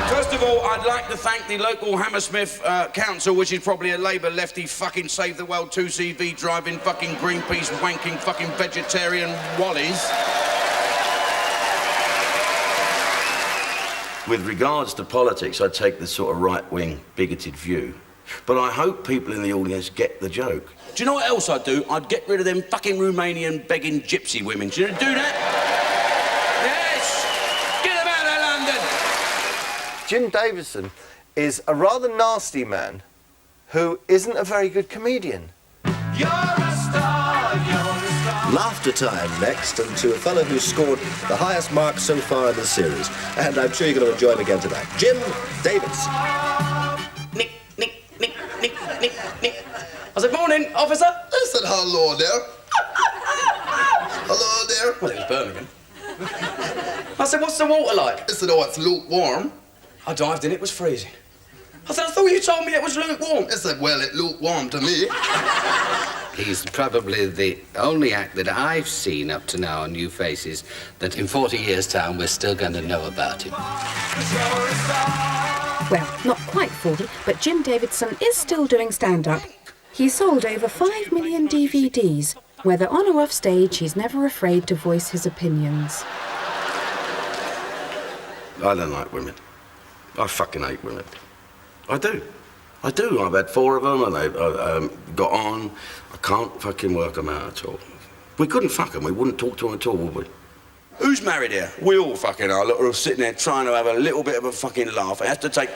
First of all, I'd like to thank the local Hammersmith council, which is probably a Labour lefty fucking Save the World 2CV driving fucking Greenpeace wanking fucking vegetarian wallies. With regards to politics, I take the sort of right-wing, bigoted view. But I hope people in the audience get the joke. Do you know what else I'd do? I'd get rid of them fucking Romanian begging gypsy women. Do you do that? Yes! Get them out of London! Jim Davidson is a rather nasty man who isn't a very good comedian. You're a star, you're a star. Laughter time next, and to a fellow who scored the highest mark so far in the series. And I'm sure you're going to enjoy him again tonight. Jim Davidson. Nick. I said, morning, officer. I said, hello there. Hello there. Well, it was Birmingham. I said, what's the water like? I said, oh, it's lukewarm. I dived in, it was freezing. I said, I thought you told me it was lukewarm. I said, well, it lukewarm to me. He's probably the only act that I've seen up to now on New Faces that in 40 years' time we're still going to know about him. Well, not quite 40, but Jim Davidson is still doing stand-up. He sold over 5 million DVDs. Whether on or off stage, he's never afraid to voice his opinions. I don't like women. I fucking hate women. I do. I've had 4 of them and they've got on. I can't fucking work them out at all. We couldn't fuck them. We wouldn't talk to them at all, would we? Who's married here? We all fucking are. Look, we're all sitting there trying to have a little bit of a fucking laugh. It has to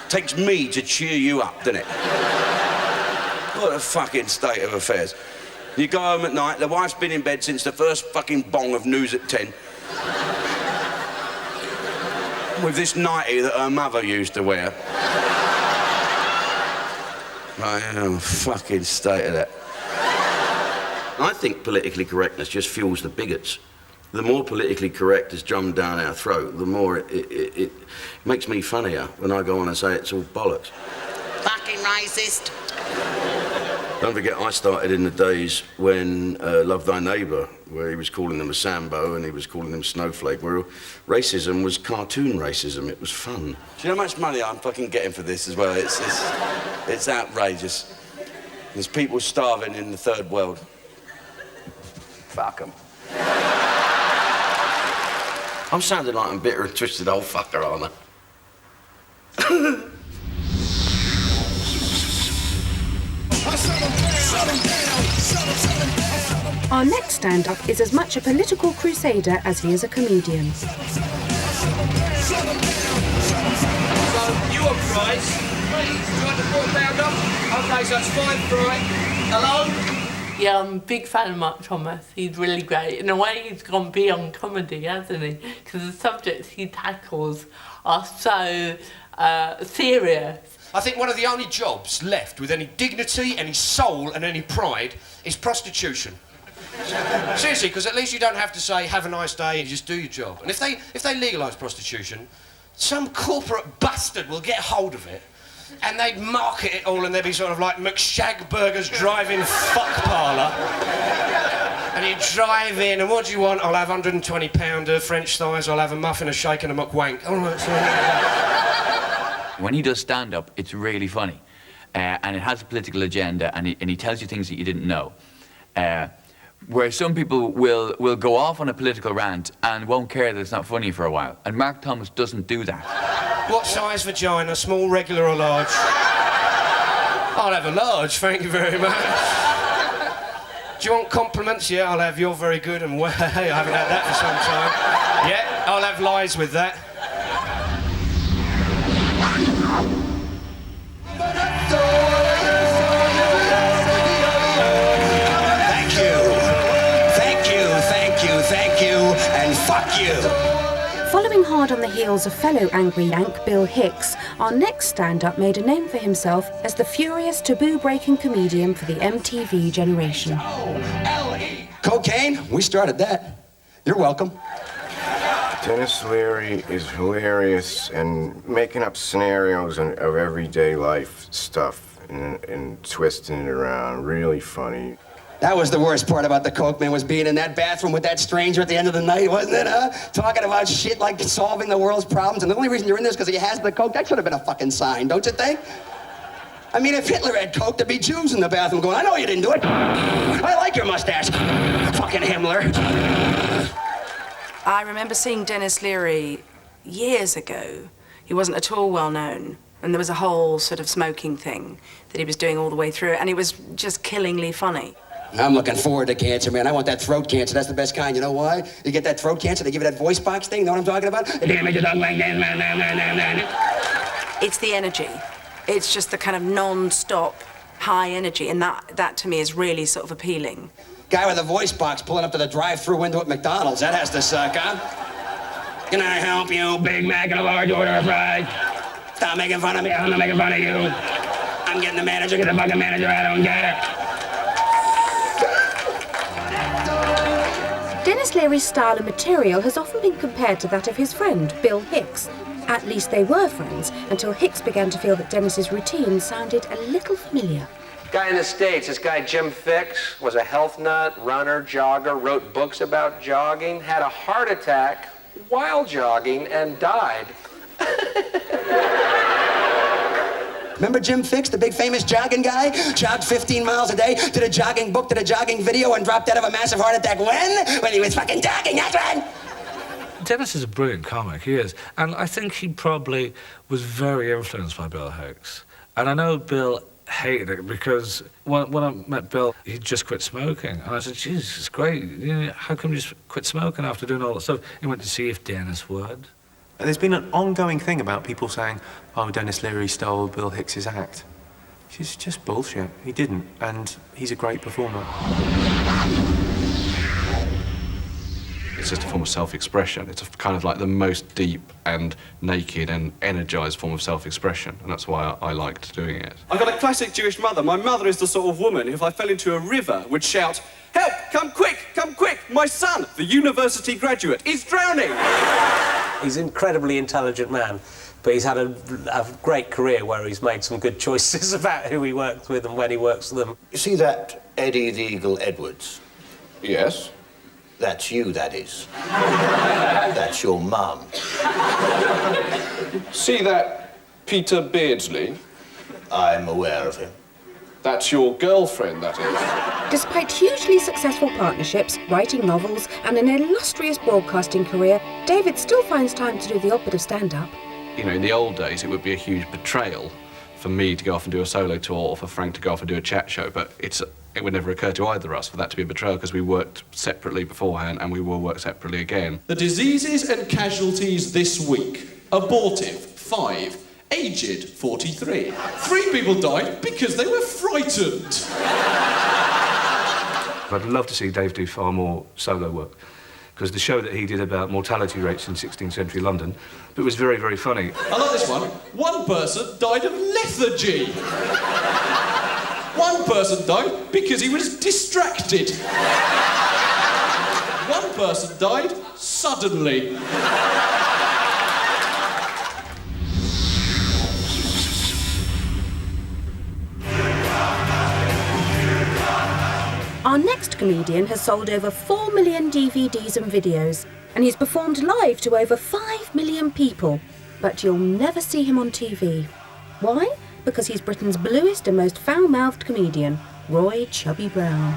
takes me to cheer you up, doesn't it? What a fucking state of affairs. You go home at night, the wife's been in bed since the first fucking bong of news at 10. With this nightie that her mother used to wear. I am fucking state of that. I think politically correctness just fuels the bigots. The more politically correct is drummed down our throat, the more it makes me funnier when I go on and say it's all bollocks. Fucking racist. Don't forget, I started in the days when Love Thy Neighbour, where he was calling them a Sambo and he was calling them Snowflake, where racism was cartoon racism. It was fun. Do you know how much money I'm fucking getting for this as well? It's outrageous. There's people starving in the third world. Fuck 'em. I'm sounding like I'm bitter and twisted old fucker, aren't I? Our next stand-up is as much a political crusader as he is a comedian. So, you want fries? Please, do you want the £4 off? OK, so it's 5 fry. Hello? Yeah, I'm a big fan of Mark Thomas. He's really great. In a way, he's gone beyond comedy, hasn't he? Because the subjects he tackles are so serious. I think one of the only jobs left with any dignity, any soul and any pride is prostitution. Seriously, because at least you don't have to say, have a nice day and just do your job. And if they legalise prostitution, some corporate bastard will get hold of it and they'd market it all and there'd be sort of like McShagburger's drive-in fuck parlour. And you drive in and what do you want? I'll have £120 French thighs, I'll have a muffin, a shake and a McWank. All right, so... When he does stand-up, it's really funny. And it has a political agenda and he tells you things that you didn't know. Where some people will go off on a political rant and won't care that it's not funny for a while. And Mark Thomas doesn't do that. What size vagina, small, regular or large? I'll have a large, thank you very much. Do you want compliments? Yeah, I'll have you're very good and well, I haven't had that for some time. Yeah, I'll have lies with that. Thank you, and fuck you. Following hard on the heels of fellow angry Yank Bill Hicks, our next stand-up made a name for himself as the furious taboo-breaking comedian for the MTV generation. Cocaine? We started that. You're welcome. Dennis Leary is hilarious and making up scenarios of everyday life stuff. and twisting it around. Really funny. That was the worst part about the coke, man, was being in that bathroom with that stranger at the end of the night, wasn't it, huh? Talking about shit like solving the world's problems, and the only reason you're in this is because he has the coke. That should have been a fucking sign, don't you think? I mean, if Hitler had coke, there'd be Jews in the bathroom going, I know you didn't do it. I like your mustache. Fucking Himmler. I remember seeing Dennis Leary years ago. He wasn't at all well known. And there was a whole sort of smoking thing that he was doing all the way through. And it was just killingly funny. I'm looking forward to cancer, man. I want that throat cancer. That's the best kind. You know why? You get that throat cancer, they give you that voice box thing. You know what I'm talking about? It's the energy. It's just the kind of non-stop high energy. And that to me is really sort of appealing. Guy with a voice box pulling up to the drive-through window at McDonald's. That has to suck, huh? Can I help you? Big Mac and a large order of fries. Stop making fun of me. I'm not making fun of you. I'm getting the manager. Get the fucking manager. I don't care. Dennis Leary's style and material has often been compared to that of his friend, Bill Hicks. At least they were friends, until Hicks began to feel that Dennis's routine sounded a little familiar. Guy in the States, this guy Jim Fix, was a health nut, runner, jogger, wrote books about jogging, had a heart attack while jogging, and died. Remember Jim Fix, the big famous jogging guy? Jogged 15 miles a day, did a jogging book, did a jogging video, and dropped dead of a massive heart attack when? When he was fucking jogging, that's when! Dennis is a brilliant comic, he is. And I think he probably was very influenced by Bill Hicks. And I know Bill hated it because when I met Bill, he'd just quit smoking. And I said, Jesus, it's great. You know, how come you just quit smoking after doing all that stuff? He went to see if Dennis would. There's been an ongoing thing about people saying, oh, Dennis Leary stole Bill Hicks's act. It's just bullshit. He didn't, and he's a great performer. It's just a form of self-expression. It's kind of like the most deep and naked and energised form of self-expression, and that's why I liked doing it. I've got a classic Jewish mother. My mother is the sort of woman who, if I fell into a river, would shout, help, come quick, my son, the university graduate, is drowning. He's an incredibly intelligent man, but he's had a great career where he's made some good choices about who he works with and when he works with them. You see that Eddie the Eagle Edwards? Yes. That's you, that is. That's your mum. See that Peter Beardsley? I'm aware of him. That's your girlfriend, that is. Despite hugely successful partnerships, writing novels, and an illustrious broadcasting career, David still finds time to do the odd bit of stand-up. You know, in the old days, it would be a huge betrayal for me to go off and do a solo tour or for Frank to go off and do a chat show, but it would never occur to either of us for that to be a betrayal because we worked separately beforehand and we will work separately again. The diseases and casualties this week. Abortive, 5. Aged, 43. 3 people died because they were frightened. I'd love to see Dave do far more solo work, because the show that he did about mortality rates in 16th century London, it was very, very funny. I like this one. 1 person died of lethargy. 1 person died because he was distracted. 1 person died suddenly. Our next comedian has sold over 4 million DVDs and videos, and he's performed live to over 5 million people. But you'll never see him on TV. Why? Because he's Britain's bluest and most foul-mouthed comedian, Roy Chubby Brown.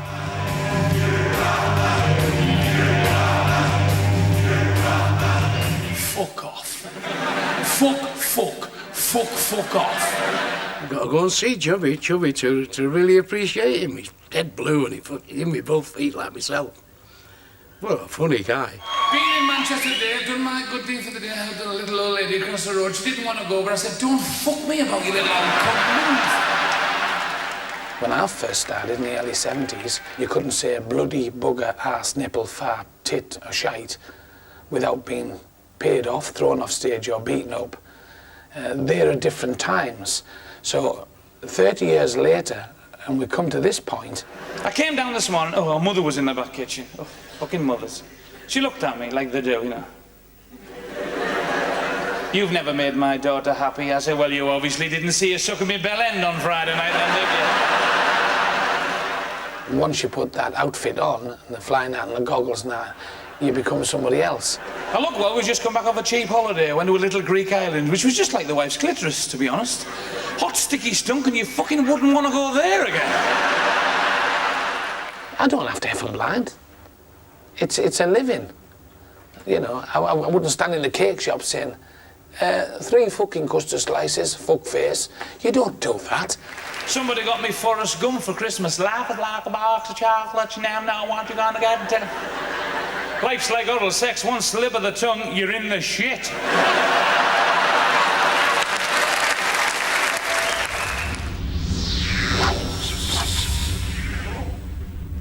Fuck off. Fuck off. I've got to go and see Chubby to really appreciate him. He's dead blue and he fucking hit me both feet like myself. What a funny guy. Being in Manchester today, I've done my good thing for the day. I helped a little old lady across the road. She didn't want to go, but I said, don't fuck me about your little old cunt. When I first started in the early 70s, you couldn't say a bloody bugger, arse, nipple, fart, tit or shite without being paid off, thrown off stage or beaten up. There are different times. So 30 years later, and we come to this point. I came down this morning. Oh, our mother was in the back kitchen. Oh, fucking mothers. She looked at me like they do, you know. You've never made my daughter happy. I say, well, you obviously didn't see her sucking me bell end on Friday night, then, did you? Once you put that outfit on, and the flying hat and the goggles now, you become somebody else. Now look, well, we've just come back off a cheap holiday. Went to a little Greek island, which was just like the wife's clitoris, to be honest. Hot, sticky stunk, and you fucking wouldn't want to go there again. I don't have to effing blind. It's a living. You know, I wouldn't stand in the cake shop saying, 3 fucking custard slices, fuck face. You don't do that. Somebody got me Forrest Gump for Christmas. Laugh it like a box of chocolates. Now, what you gonna get into? Life's like oral sex. One slip of the tongue, you're in the shit.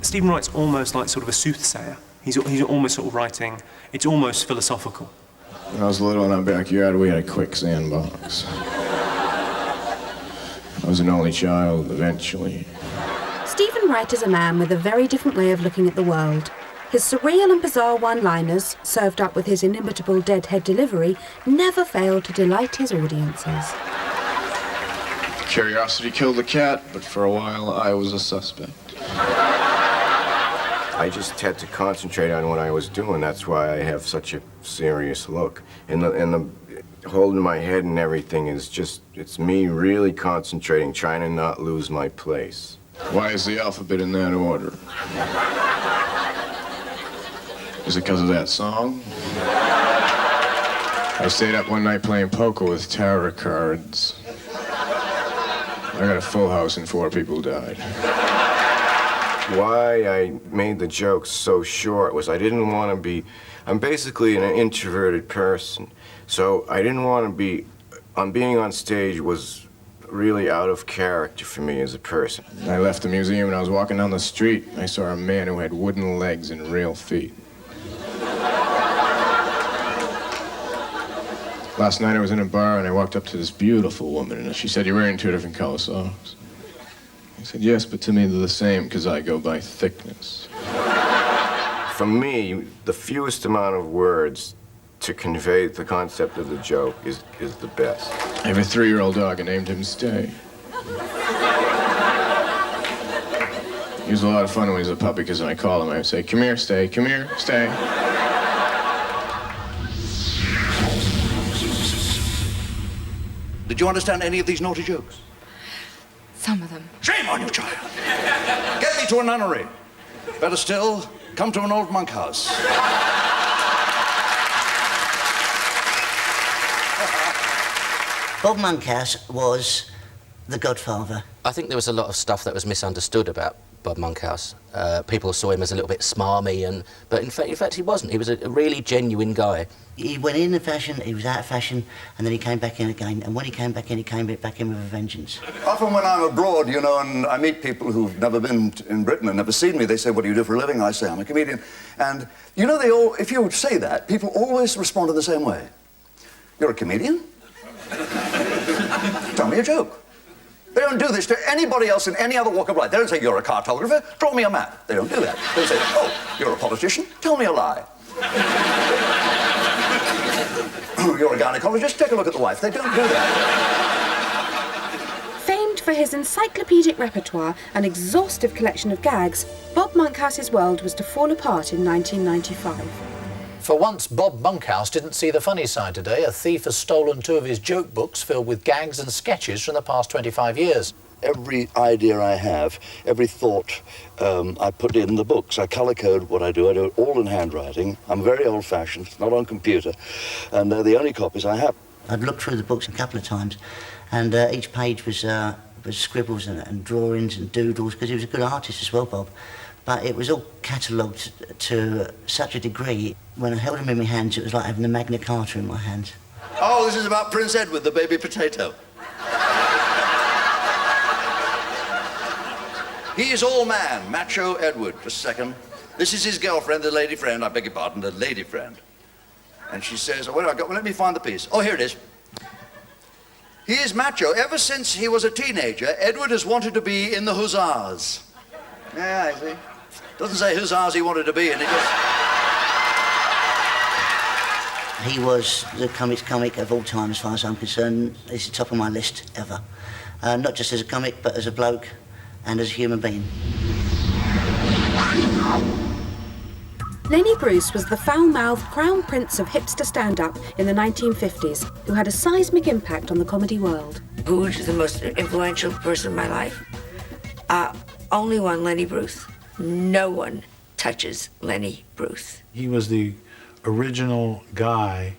Stephen Wright's almost like sort of a soothsayer. He's almost sort of writing, it's almost philosophical. When I was little in our backyard, we had a quicksand box. I was an only child, eventually. Stephen Wright is a man with a very different way of looking at the world. His surreal and bizarre one-liners, served up with his inimitable deadhead delivery, never fail to delight his audiences. Curiosity killed the cat, but for a while I was a suspect. I just had to concentrate on what I was doing. That's why I have such a serious look. And the holding my head and everything is just, it's me really concentrating, trying to not lose my place. Why is the alphabet in that order? Is it because of that song? I stayed up one night playing poker with tarot cards. I got a full house and 4 people died. Why I made the jokes so short was I didn't want to be... I'm basically an introverted person, so I didn't want to be... being on stage was really out of character for me as a person. I left the museum and I was walking down the street. I saw a man who had wooden legs and real feet. Last night I was in a bar and I walked up to this beautiful woman and she said, "You're wearing 2 different color socks." I said, "Yes, but to me they're the same because I go by thickness." For me, the fewest amount of words to convey the concept of the joke is the best. I have a 3-year-old dog. I named him Stay. He was a lot of fun when he was a puppy because when I call him, I would say, "Come here, Stay. Come here, Stay." Did you understand any of these naughty jokes? Some of them. Shame on you, child! Get me to a nunnery. Better still, come to an old monkhouse. Bob Monkhouse was the godfather. I think there was a lot of stuff that was misunderstood about Bob Monkhouse. People saw him as a little bit smarmy, but in fact he wasn't. He was a really genuine guy. He went in fashion, he was out of fashion, and then he came back in again. And when he came back in with a vengeance. Often when I'm abroad, you know, and I meet people who've never been in Britain and never seen me, they say, "What do you do for a living?" I say, "I'm a comedian." And, you know, if you say that, people always respond in the same way. "You're a comedian? Tell me a joke." They don't do this to anybody else in any other walk of life. They don't say, "You're a cartographer, draw me a map." They don't do that. They say, "Oh, you're a politician, tell me a lie." "You're a gynecologist, take a look at the wife." They don't do that. Famed for his encyclopedic repertoire and exhaustive collection of gags, Bob Monkhouse's world was to fall apart in 1995. For once, Bob Monkhouse didn't see the funny side today. A thief has stolen 2 of his joke books filled with gags and sketches from the past 25 years. Every idea I have, every thought, I put in the books. I colour code what I do it all in handwriting. I'm very old-fashioned, not on computer, and they're the only copies I have. I'd looked through the books a couple of times, and each page was scribbles and drawings and doodles, because he was a good artist as well, Bob. But it was all catalogued to such a degree, when I held them in my hands, it was like having the Magna Carta in my hands. Oh, this is about Prince Edward, the baby potato. He is all man, macho Edward. Just a second. This is his girlfriend, the lady friend, I beg your pardon, the lady friend. And she says, "Where have I got? Well, let me find the piece. Oh, here it is. He is macho. Ever since he was a teenager, Edward has wanted to be in the Hussars." Yeah, I see. Doesn't say Hussars he wanted to be in, it just... He was the comic of all time, as far as I'm concerned. He's the top of my list ever. Not just as a comic, but as a bloke and as a human being. Lenny Bruce was the foul-mouthed crown prince of hipster stand-up in the 1950s, who had a seismic impact on the comedy world. Who's the most influential person in my life? Only one, Lenny Bruce. No one touches Lenny Bruce. He was the original guy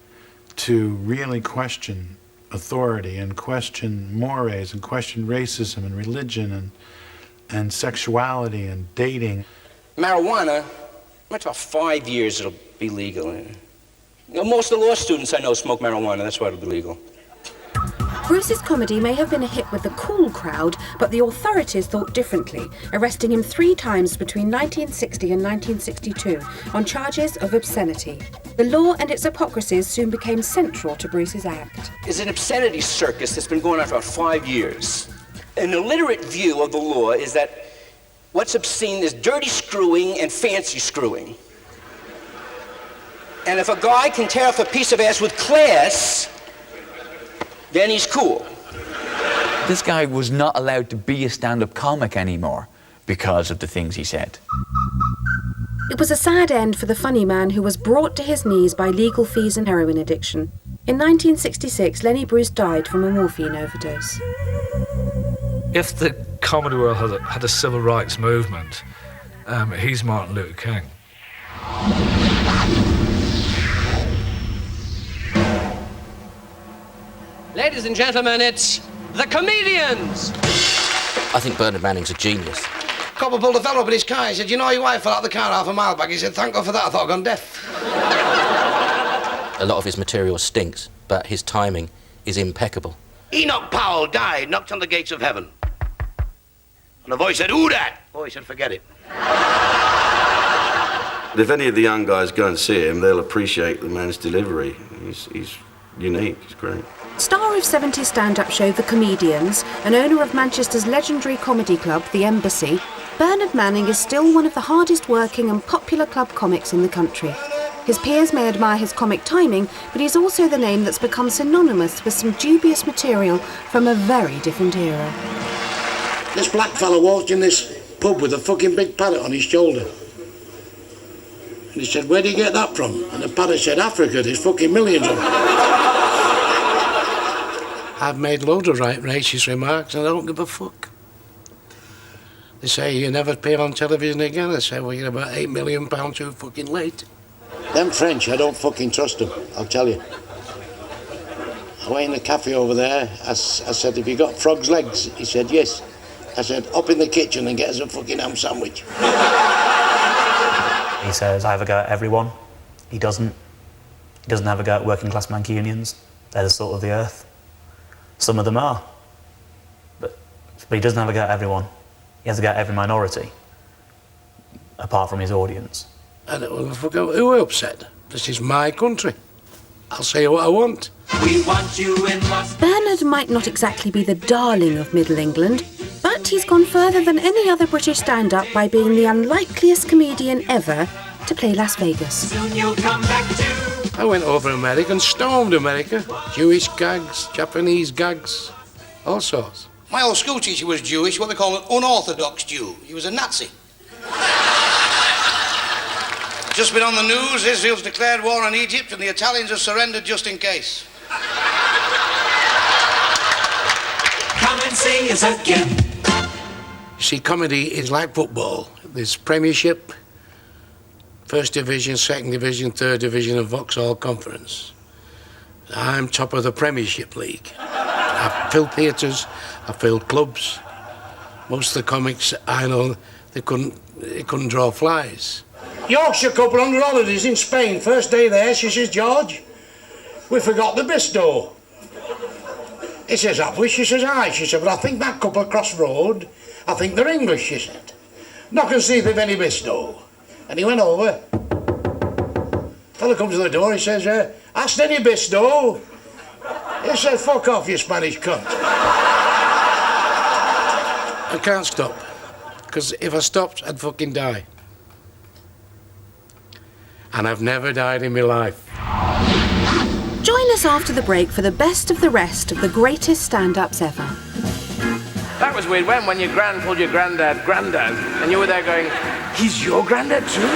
to really question authority and question mores and question racism and religion and sexuality and dating. Marijuana, after about 5 years it'll be legal. You know, most of the law students I know smoke marijuana, that's why it'll be legal. Bruce's comedy may have been a hit with the cool crowd, but the authorities thought differently, arresting him 3 times between 1960 and 1962 on charges of obscenity. The law and its hypocrisies soon became central to Bruce's act. It's an obscenity circus that's been going on for about 5 years. An illiterate view of the law is that what's obscene is dirty screwing and fancy screwing. And if a guy can tear off a piece of ass with class, then he's cool. This guy was not allowed to be a stand-up comic anymore because of the things he said. It was a sad end for the funny man who was brought to his knees by legal fees and heroin addiction. In 1966, Lenny Bruce died from a morphine overdose. If the comedy world had a civil rights movement, he's Martin Luther King. Ladies and gentlemen, it's the comedians! I think Bernard Manning's a genius. Copper pulled a fellow up in his car. He said, "You know, your wife fell out of the car half a mile back." He said, "Thank God for that, I thought I'd gone deaf." A lot of his material stinks, but his timing is impeccable. Enoch Powell died, knocked on the gates of heaven. And the voice said, "Who that?" Oh, he said, "Forget it." If any of the young guys go and see him, they'll appreciate the man's delivery. He's unique, he's great. Star of 70s stand-up show The Comedians, and owner of Manchester's legendary comedy club, The Embassy, Bernard Manning is still one of the hardest working and popular club comics in the country. His peers may admire his comic timing, but he's also the name that's become synonymous with some dubious material from a very different era. This black fella walked in this pub with a fucking big parrot on his shoulder. And he said, "Where do you get that from?" And the parrot said, "Africa, there's fucking millions of them." I've made loads of racist remarks and I don't give a fuck. They say, "You never appear on television again." I say, "Well, you're about £8 million too fucking late." Them French, I don't fucking trust them, I'll tell you. I went in the cafe over there, I said, "Have you got frog's legs?" He said, "Yes." I said, "Up in the kitchen and get us a fucking ham sandwich." He says, "I have a go at everyone." He doesn't. He doesn't have a go at working class Mancunians. They're the salt of the earth. Some of them are. But he doesn't have a go at everyone. He has a go at every minority, apart from his audience. And well, I forgot who I upset. This is my country. I'll say what I want. We want you in Bernard might not exactly be the darling of Middle England, but he's gone further than any other British stand-up by being the unlikeliest comedian ever to play Las Vegas. Soon you'll come back to. I went over America and stormed America. Jewish gags, Japanese gags, all sorts. My old school teacher was Jewish, what they call an unorthodox Jew. He was a Nazi. Just been on the news, Israel's declared war on Egypt and the Italians have surrendered just in case. Come and see us again. See, comedy is like football. There's Premiership, First Division, Second Division, Third Division and Vauxhall Conference. I'm top of the Premiership League. I've filled theatres, I've filled clubs. Most of the comics I know, they couldn't draw flies. Yorkshire couple on holidays in Spain. First day there, she says, "George, we forgot the Bisto." He says, "Have we?" She says, "Aye." She said, "But I think that couple across the road, I think they're English," she said. "Knock and see if they've any Bisto." And he went over. Fella comes to the door, he says, "Asked any Bisto?" He said, "Fuck off, you Spanish cunt." I can't stop, because if I stopped, I'd fucking die. And I've never died in my life. us after the break for the best of the rest of the greatest stand-ups ever. That was weird. When your gran called your granddad, and you were there going, he's your granddad too?